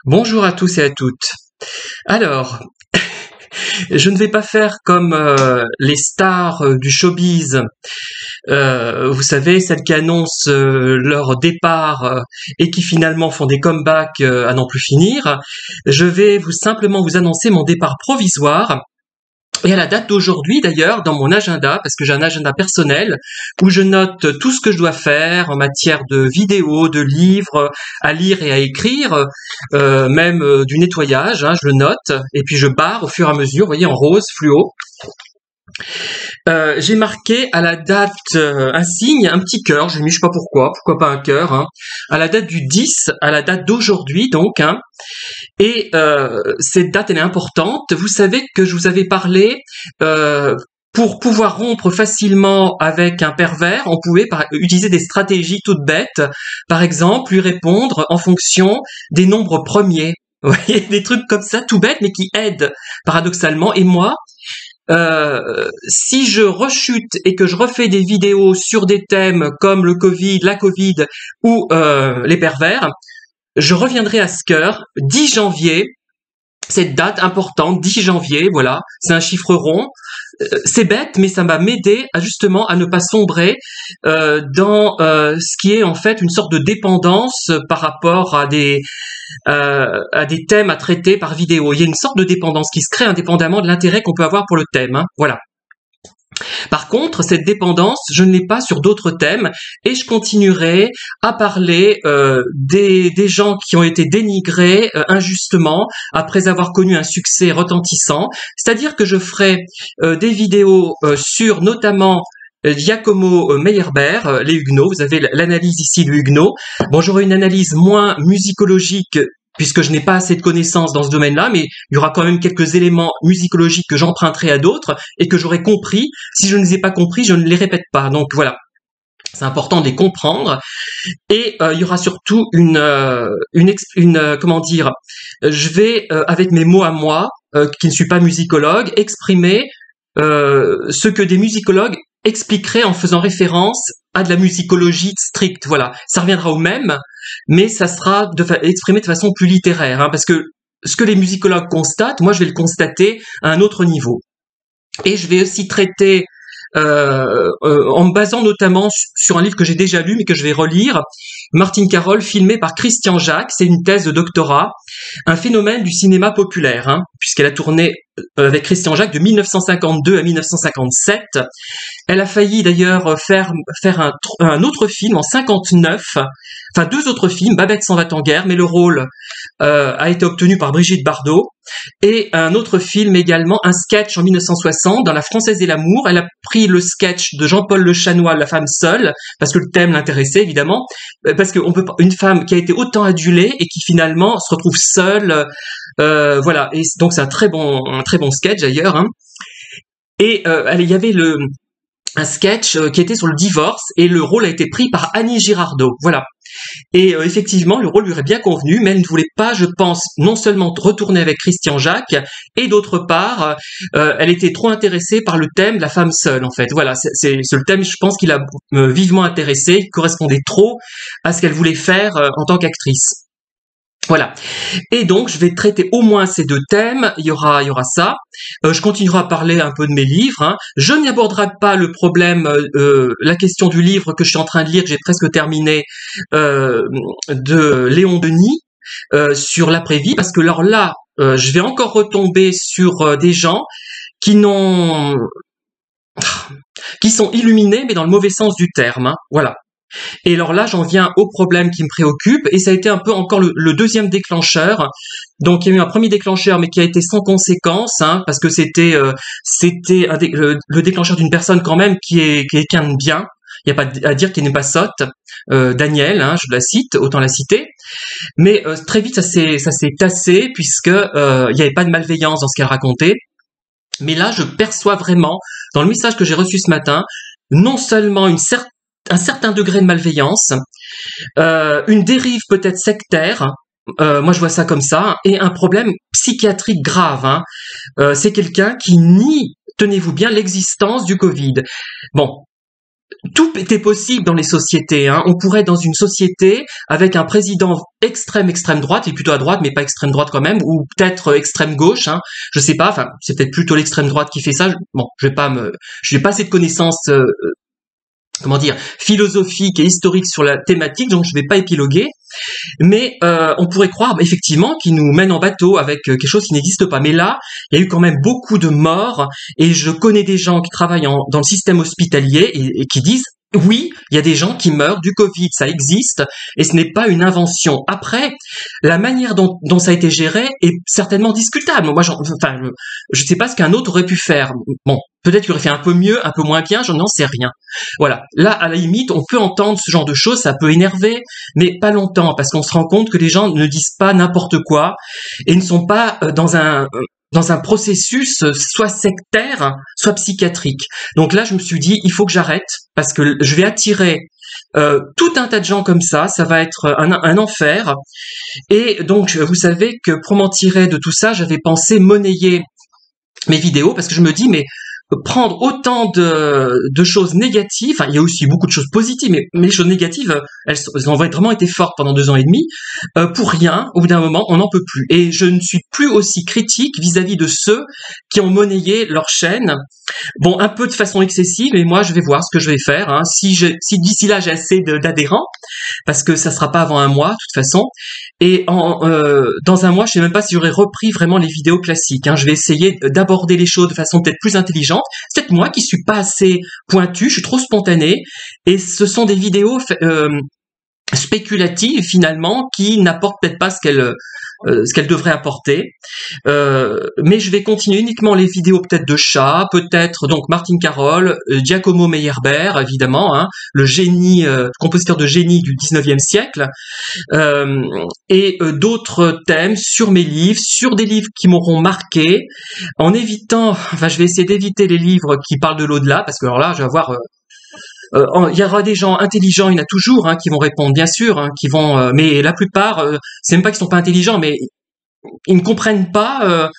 Bonjour à tous et à toutes. Alors, je ne vais pas faire comme les stars du showbiz, vous savez, celles qui annoncent leur départ et qui finalement font des comebacks à n'en plus finir. Je vais simplement vous annoncer mon départ provisoire. Et à la date d'aujourd'hui, d'ailleurs, dans mon agenda, parce que j'ai un agenda personnel, où je note tout ce que je dois faire en matière de vidéos, de livres, à lire et à écrire, même du nettoyage, hein, je le note, et puis je barre au fur et à mesure, vous voyez, en rose, fluo. J'ai marqué à la date un signe, un petit cœur, je ne sais pas pourquoi pas un cœur, hein, à la date du 10, à la date d'aujourd'hui donc, hein, et cette date elle est importante. Vous savez que je vous avais parlé pour pouvoir rompre facilement avec un pervers, on pouvait utiliser des stratégies toutes bêtes, par exemple lui répondre en fonction des nombres premiers. Vous voyez, des trucs comme ça, tout bêtes, mais qui aident paradoxalement. Et moi, si je rechute et que je refais des vidéos sur des thèmes comme le Covid, la Covid ou les pervers, je reviendrai à ce cœur, 10 janvier, cette date importante, 10 janvier, voilà, c'est un chiffre rond. C'est bête, mais ça m'a m'aider justement à ne pas sombrer dans ce qui est en fait une sorte de dépendance par rapport à des thèmes à traiter par vidéo. Il y a une sorte de dépendance qui se crée indépendamment de l'intérêt qu'on peut avoir pour le thème, hein, voilà. Par contre, cette dépendance, je ne l'ai pas sur d'autres thèmes et je continuerai à parler des gens qui ont été dénigrés injustement après avoir connu un succès retentissant. C'est-à-dire que je ferai des vidéos sur notamment Giacomo Meyerbeer, les Huguenots. Vous avez l'analyse ici de Huguenots. Bon, j'aurai une analyse moins musicologique puisque je n'ai pas assez de connaissances dans ce domaine-là, mais il y aura quand même quelques éléments musicologiques que j'emprunterai à d'autres et que j'aurai compris. Si je ne les ai pas compris, je ne les répète pas. Donc voilà, c'est important de les comprendre. Et il y aura surtout comment dire, je vais avec mes mots à moi, qui ne suis pas musicologue, exprimer ce que des musicologues expliqueraient en faisant référence à de la musicologie stricte. Voilà, ça reviendra au même, mais ça sera exprimé de façon plus littéraire, hein, parce que ce que les musicologues constatent, moi je vais le constater à un autre niveau. Et je vais aussi traiter en me basant notamment sur un livre que j'ai déjà lu mais que je vais relire, Martine Carole, filmé par Christian Jacques, c'est une thèse de doctorat, un phénomène du cinéma populaire, hein, puisqu'elle a tourné avec Christian Jacques de 1952 à 1957. Elle a failli d'ailleurs faire un autre film en 59, enfin 2 autres films, Babette s'en va en guerre, mais le rôle a été obtenu par Brigitte Bardot, et un autre film également, un sketch en 1960 dans La Française et l'amour. Elle a pris le sketch de Jean-Paul Le Chanois, La femme seule, parce que le thème l'intéressait évidemment, parce que une femme qui a été autant adulée et qui finalement se retrouve seule, voilà. Et donc c'est un très bon sketch d'ailleurs, hein. Et il y avait un sketch qui était sur le divorce et le rôle a été pris par Annie Girardot, voilà. Et effectivement, le rôle lui aurait bien convenu, mais elle ne voulait pas, je pense, non seulement retourner avec Christian Jacques, et d'autre part, elle était trop intéressée par le thème de la femme seule, en fait. Voilà, c'est le thème, je pense, qui l'a vivement intéressée, qui correspondait trop à ce qu'elle voulait faire en tant qu'actrice. Voilà. Et donc, je vais traiter au moins ces 2 thèmes. Il y aura ça. Je continuerai à parler un peu de mes livres, hein. Je n'y aborderai pas le problème, la question du livre que je suis en train de lire, que j'ai presque terminé, de Léon Denis, sur l'après-vie, parce que alors là, je vais encore retomber sur des gens qui sont illuminés, mais dans le mauvais sens du terme, hein. Voilà. Et alors là, j'en viens au problème qui me préoccupe, et ça a été un peu encore le deuxième déclencheur. Donc il y a eu un premier déclencheur, mais qui a été sans conséquence, hein, parce que c'était le déclencheur d'une personne quand même qui est quelqu'un de bien. Il n'y a pas à dire qu'il n'est pas sotte. Daniel, hein, je la cite, autant la citer. Mais très vite, ça s'est tassé, puisque il n'y avait pas de malveillance dans ce qu'elle racontait. Mais là, je perçois vraiment, dans le message que j'ai reçu ce matin, non seulement un certain degré de malveillance, une dérive peut-être sectaire, moi je vois ça comme ça, et un problème psychiatrique grave, hein. C'est quelqu'un qui nie, tenez-vous bien, l'existence du Covid. Bon, tout était possible dans les sociétés, hein. On pourrait être dans une société avec un président extrême droite, et plutôt à droite, mais pas extrême droite quand même, ou peut-être extrême gauche, hein. Je sais pas. Enfin, c'est peut-être plutôt l'extrême droite qui fait ça. Bon, je n'ai pas assez de connaissances, comment dire, philosophiques et historiques sur la thématique, donc je vais pas épiloguer. Mais on pourrait croire effectivement qu'il nous mène en bateau avec quelque chose qui n'existe pas. Mais là, il y a eu quand même beaucoup de morts, et je connais des gens qui travaillent dans le système hospitalier et qui disent oui, il y a des gens qui meurent du Covid, ça existe, et ce n'est pas une invention. Après, la manière dont ça a été géré est certainement discutable. Moi, je sais pas ce qu'un autre aurait pu faire. Bon, peut-être qu'il aurait fait un peu mieux, un peu moins bien, je n'en sais rien. Voilà. Là, à la limite, on peut entendre ce genre de choses, ça peut énerver, mais pas longtemps, parce qu'on se rend compte que les gens ne disent pas n'importe quoi et ne sont pas dans un processus soit sectaire, soit psychiatrique. Donc là, je me suis dit, il faut que j'arrête, parce que je vais attirer tout un tas de gens comme ça va être un enfer. Et donc, vous savez que pour m'en tirer de tout ça, j'avais pensé monnayer mes vidéos, parce que je me dis, mais prendre autant de choses négatives, enfin, il y a aussi beaucoup de choses positives, mais les choses négatives, elles ont vraiment été fortes pendant 2 ans et demi, pour rien. Au bout d'un moment, on n'en peut plus. Et je ne suis plus aussi critique vis-à-vis de ceux qui ont monnayé leur chaîne. Bon, un peu de façon excessive, mais moi, je vais voir ce que je vais faire, hein. Si d'ici là, j'ai assez d'adhérents, parce que ça sera pas avant un mois, de toute façon. Et dans un mois, je sais même pas si j'aurai repris vraiment les vidéos classiques, hein. Je vais essayer d'aborder les choses de façon peut-être plus intelligente. C'est peut-être moi qui suis pas assez pointu, je suis trop spontané, et ce sont des vidéos spéculatives finalement qui n'apportent peut-être pas ce qu'elles devraient apporter. Mais je vais continuer uniquement les vidéos peut-être de chats, peut-être donc Martine Carole, Giacomo Meyerbeer évidemment, hein, le génie, compositeur de génie du 19e siècle, et d'autres thèmes sur mes livres, sur des livres qui m'auront marqué, en évitant, enfin je vais essayer d'éviter les livres qui parlent de l'au-delà, parce que alors là je vais avoir il y aura des gens intelligents, il y en a toujours, hein, qui vont répondre, bien sûr, hein, mais la plupart, c'est même pas qu'ils sont pas intelligents, mais ils ne comprennent pas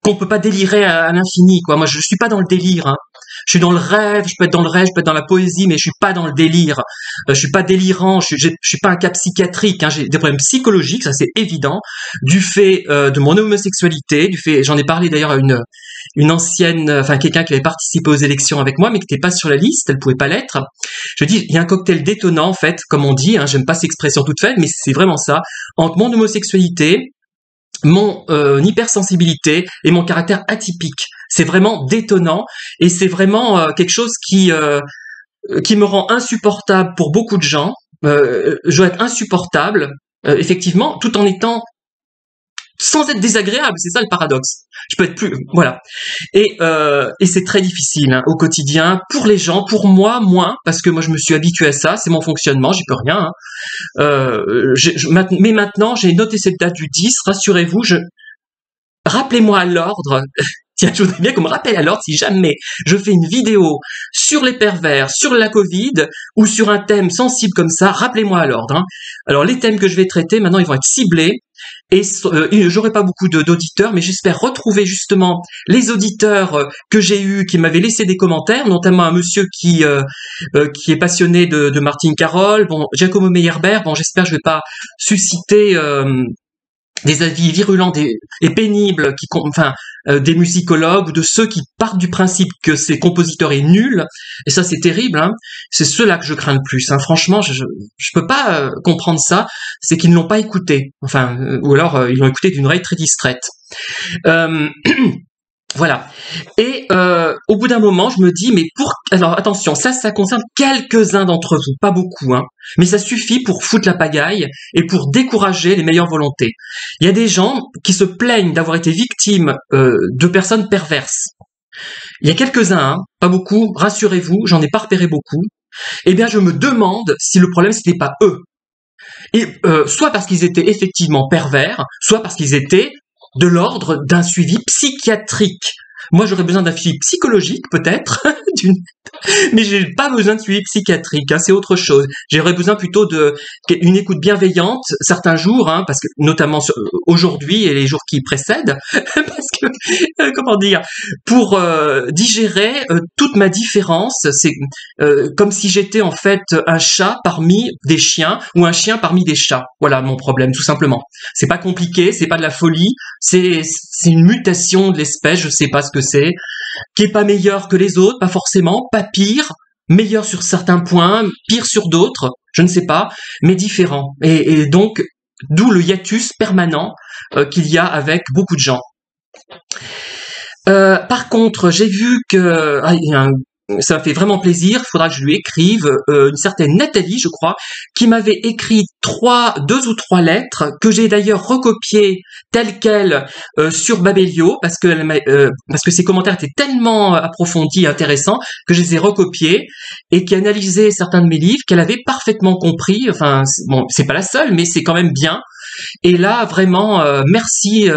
qu'on peut pas délirer à l'infini, quoi. Moi, je suis pas dans le délire, hein. Je suis dans le rêve, je peux être dans le rêve, je peux être dans la poésie, mais je suis pas dans le délire. Je suis pas délirant, je suis pas un cas psychiatrique, hein. J'ai des problèmes psychologiques, ça c'est évident, du fait de mon homosexualité, j'en ai parlé d'ailleurs à une ancienne, enfin quelqu'un qui avait participé aux élections avec moi, mais qui n'était pas sur la liste, elle pouvait pas l'être. Je dis, il y a un cocktail détonnant, en fait, comme on dit, hein, j'aime pas cette expression toute faite, mais c'est vraiment ça, entre mon homosexualité, mon hypersensibilité et mon caractère atypique. C'est vraiment détonnant, et c'est vraiment quelque chose qui me rend insupportable pour beaucoup de gens. Je dois être insupportable, effectivement, tout en étant sans être désagréable, c'est ça le paradoxe. Je peux être plus, voilà. Et c'est très difficile, hein, au quotidien, pour les gens, pour moi moins, parce que moi je me suis habitué à ça, c'est mon fonctionnement, j'y peux rien, hein. Mais maintenant, j'ai noté cette date du 10, rassurez-vous, rappelez-moi à l'ordre. Tiens, je voudrais bien qu'on me rappelle à l'ordre si jamais je fais une vidéo sur les pervers, sur la Covid, ou sur un thème sensible comme ça, rappelez-moi à l'ordre, hein. Alors, les thèmes que je vais traiter, maintenant, ils vont être ciblés, et j'aurai pas beaucoup d'auditeurs, mais j'espère retrouver justement les auditeurs que j'ai eus, qui m'avaient laissé des commentaires, notamment un monsieur qui est passionné de Martine Carole, bon, Giacomo Meyerbeer, bon, j'espère que je vais pas susciter des avis virulents et pénibles, des musicologues ou de ceux qui partent du principe que ces compositeurs est nul, et ça c'est terrible, hein. C'est ceux-là que je crains le plus, hein. Franchement, je peux pas comprendre ça, c'est qu'ils ne l'ont pas écouté, ou alors ils l'ont écouté d'une oreille très distraite. Voilà. Et au bout d'un moment, je me dis, mais alors attention, ça concerne quelques-uns d'entre vous, pas beaucoup, hein, mais ça suffit pour foutre la pagaille et pour décourager les meilleures volontés. Il y a des gens qui se plaignent d'avoir été victimes de personnes perverses. Il y a quelques-uns, hein, pas beaucoup, rassurez-vous, j'en ai pas repéré beaucoup. Eh bien, je me demande si le problème c'était pas eux. Et soit parce qu'ils étaient effectivement pervers, soit parce qu'ils étaient de l'ordre d'un suivi psychiatrique. Moi, j'aurais besoin d'un suivi psychologique, peut-être, mais j'ai pas besoin de suivi psychiatrique, hein, c'est autre chose. J'aurais besoin plutôt d'une écoute bienveillante certains jours, hein, parce que notamment aujourd'hui et les jours qui précèdent, parce que comment dire, pour digérer toute ma différence. C'est comme si j'étais en fait un chat parmi des chiens ou un chien parmi des chats. Voilà mon problème, tout simplement. C'est pas compliqué, c'est pas de la folie, c'est une mutation de l'espèce, je sais pas ce que c'est, qui est pas meilleur que les autres, pas forcément, pas pire, meilleur sur certains points, pire sur d'autres, je ne sais pas, mais différent. Et donc, d'où le hiatus permanent qu'il y a avec beaucoup de gens. Par contre, j'ai vu que ça m'a fait vraiment plaisir. Il faudra que je lui écrive une certaine Nathalie, je crois, qui m'avait écrit 2 ou 3 lettres que j'ai d'ailleurs recopiées telles quelles sur Babelio parce que ses commentaires étaient tellement approfondis et intéressants que je les ai recopiés et qui analysait certains de mes livres qu'elle avait parfaitement compris. Enfin, bon, c'est pas la seule, mais c'est quand même bien. Et là, vraiment, merci.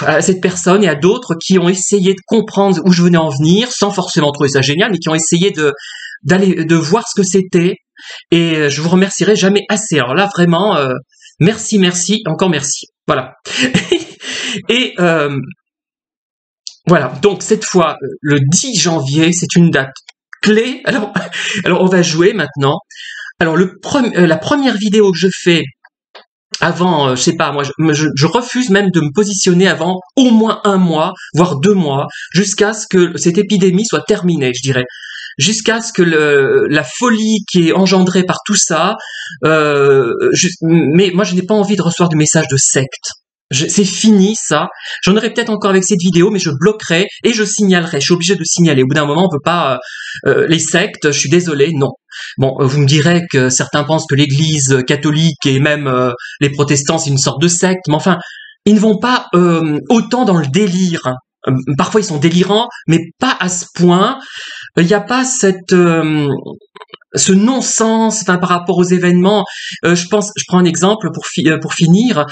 À cette personne et à d'autres qui ont essayé de comprendre où je venais en venir sans forcément trouver ça génial, mais qui ont essayé de voir ce que c'était, et je vous remercierai jamais assez. Alors là vraiment merci, encore merci. Voilà. Et voilà, donc cette fois le 10 janvier, c'est une date clé. Alors on va jouer maintenant. Alors la première vidéo que je fais avant, je sais pas, moi, je refuse même de me positionner avant au moins 1 mois, voire 2 mois, jusqu'à ce que cette épidémie soit terminée, je dirais. Jusqu'à ce que la folie qui est engendrée par tout ça, mais moi je n'ai pas envie de recevoir de messages de secte. C'est fini ça. J'en aurai peut-être encore avec cette vidéo, mais je bloquerai et je signalerai. Je suis obligé de signaler. Au bout d'un moment, on peut pas les sectes. Je suis désolé, non. Bon, vous me direz que certains pensent que l'Église catholique et même les protestants c'est une sorte de secte, mais enfin, ils ne vont pas autant dans le délire. Parfois ils sont délirants, mais pas à ce point. Il n'y a pas ce non-sens, enfin, par rapport aux événements. Je prends un exemple pour finir.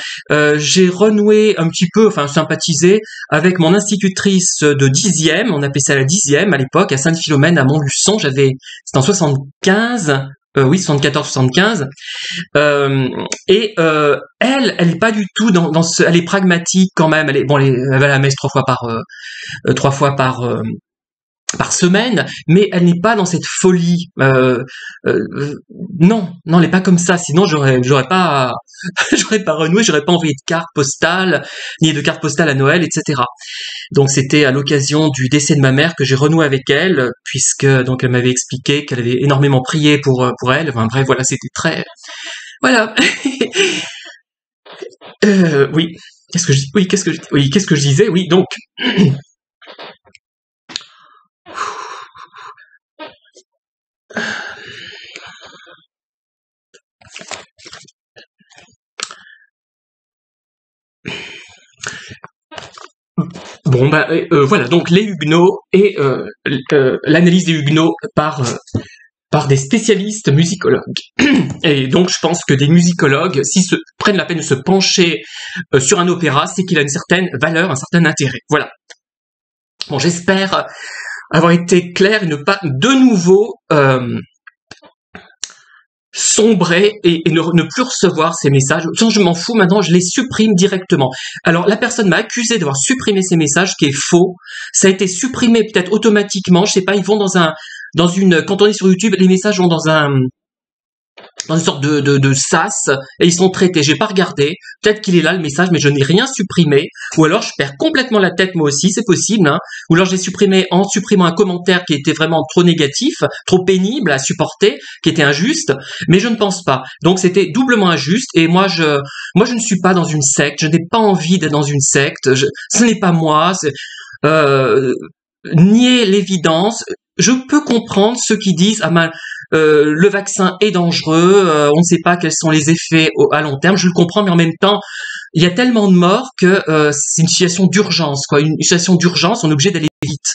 J'ai renoué un petit peu, enfin sympathisé avec mon institutrice de 10e, on appelait ça la 10e à l'époque, à Sainte-Philomène à Montluçon. C'était en 75. Oui, 74-75. Elle est pas du tout dans ce, elle est pragmatique quand même. Elle va à la messe 3 fois par semaine, mais elle n'est pas dans cette folie. Non, elle n'est pas comme ça. Sinon, j'aurais pas renoué, j'aurais pas envoyé de carte postale, ni de carte postale à Noël, etc. Donc, c'était à l'occasion du décès de ma mère que j'ai renoué avec elle, puisque donc elle m'avait expliqué qu'elle avait énormément prié pour elle. Enfin, bref, voilà, c'était très, voilà. Oui. Qu'est-ce que je disais? Oui, donc. Bon, voilà, donc les Huguenots et l'analyse des Huguenots par des spécialistes musicologues. Et donc, je pense que des musicologues, s'ils prennent la peine de se pencher sur un opéra, c'est qu'il a une certaine valeur, un certain intérêt. Voilà. Bon, j'espère avoir été clair et ne pas de nouveau sombrer et ne plus recevoir ces messages. Je m'en fous, maintenant je les supprime directement. Alors la personne m'a accusé d'avoir supprimé ces messages, ce qui est faux. Ça a été supprimé peut-être automatiquement, je sais pas, ils vont quand on est sur YouTube, les messages vont dans une sorte de sas et ils sont traités. J'ai pas regardé. Peut-être qu'il est là le message, mais je n'ai rien supprimé. Ou alors je perds complètement la tête moi aussi, c'est possible. Hein. Ou alors je l'ai supprimé en supprimant un commentaire qui était vraiment trop négatif, trop pénible à supporter, qui était injuste. Mais je ne pense pas. Donc c'était doublement injuste. Et moi je ne suis pas dans une secte. Je n'ai pas envie d'être dans une secte. Ce n'est pas moi. Nier l'évidence. Je peux comprendre ceux qui disent le vaccin est dangereux, on ne sait pas quels sont les effets à long terme. Je le comprends, mais en même temps, il y a tellement de morts que c'est une situation d'urgence, quoi. Une situation d'urgence, on est obligé d'aller vite.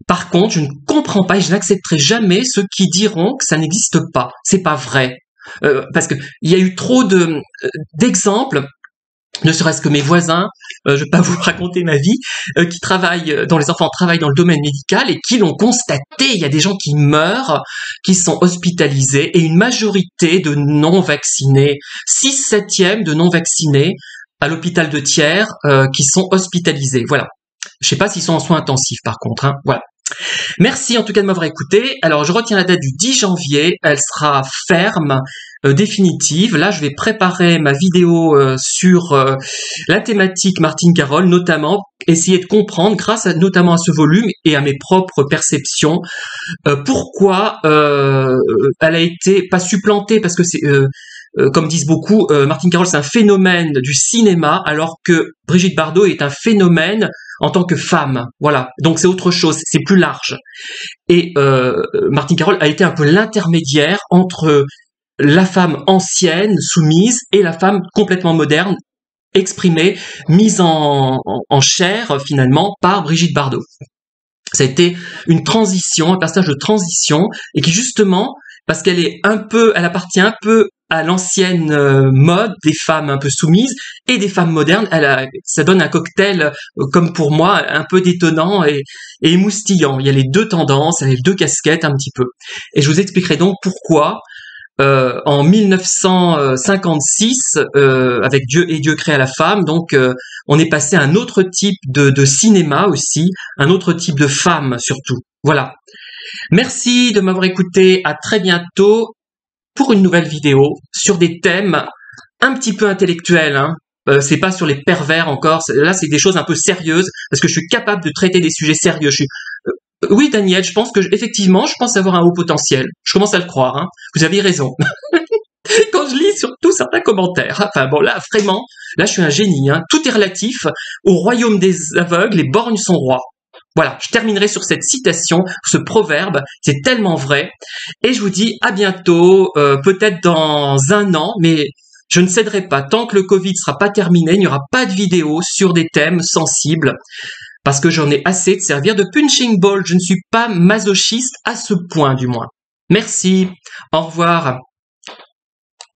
Par contre, je ne comprends pas et je n'accepterai jamais ceux qui diront que ça n'existe pas. C'est pas vrai, parce que il y a eu trop d'exemples. Ne serait-ce que mes voisins je vais pas vous raconter ma vie, qui travaillent, dont les enfants travaillent dans le domaine médical et qui l'ont constaté. Il y a des gens qui meurent, qui sont hospitalisés et une majorité de non-vaccinés, 6/7 de non-vaccinés à l'hôpital de Thiers qui sont hospitalisés. Voilà. Je sais pas s'ils sont en soins intensifs par contre. Hein. Voilà. Merci en tout cas de m'avoir écouté. Alors je retiens la date du 10 janvier, elle sera ferme, définitive. Là je vais préparer ma vidéo sur la thématique Martine Carole, notamment essayer de comprendre grâce notamment à ce volume et à mes propres perceptions pourquoi elle a été pas supplantée, parce que c'est comme disent beaucoup, Martine Carole c'est un phénomène du cinéma, alors que Brigitte Bardot est un phénomène en tant que femme. Voilà, donc c'est autre chose, c'est plus large. Et Martine Carole a été un peu l'intermédiaire entre la femme ancienne, soumise, et la femme complètement moderne, exprimée, mise en chair finalement par Brigitte Bardot. Ça a été une transition, un passage de transition, et qui justement, parce qu'elle est elle appartient un peu à l'ancienne mode des femmes un peu soumises et des femmes modernes, ça donne un cocktail, comme pour moi, un peu détonnant et émoustillant. Il y a les deux tendances, il y a les deux casquettes un petit peu. Et je vous expliquerai donc pourquoi, en 1956, avec Dieu et Dieu créa la femme, donc on est passé à un autre type de cinéma aussi, un autre type de femme surtout. Voilà. Merci de m'avoir écouté, à très bientôt pour une nouvelle vidéo sur des thèmes un petit peu intellectuels, hein. C'est pas sur les pervers encore, là c'est des choses un peu sérieuses, parce que je suis capable de traiter des sujets sérieux. Oui Daniel, je pense effectivement, je pense avoir un haut potentiel, je commence à le croire, hein. Vous avez raison. Quand je lis surtout certains commentaires, enfin bon là vraiment, là je suis un génie, hein. Tout est relatif, au royaume des aveugles, les borgnes sont rois. Voilà, je terminerai sur cette citation, ce proverbe, c'est tellement vrai. Et je vous dis à bientôt, peut-être dans un an, mais je ne céderai pas. Tant que le Covid ne sera pas terminé, il n'y aura pas de vidéo sur des thèmes sensibles, parce que j'en ai assez de servir de punching ball. Je ne suis pas masochiste à ce point, du moins. Merci, au revoir.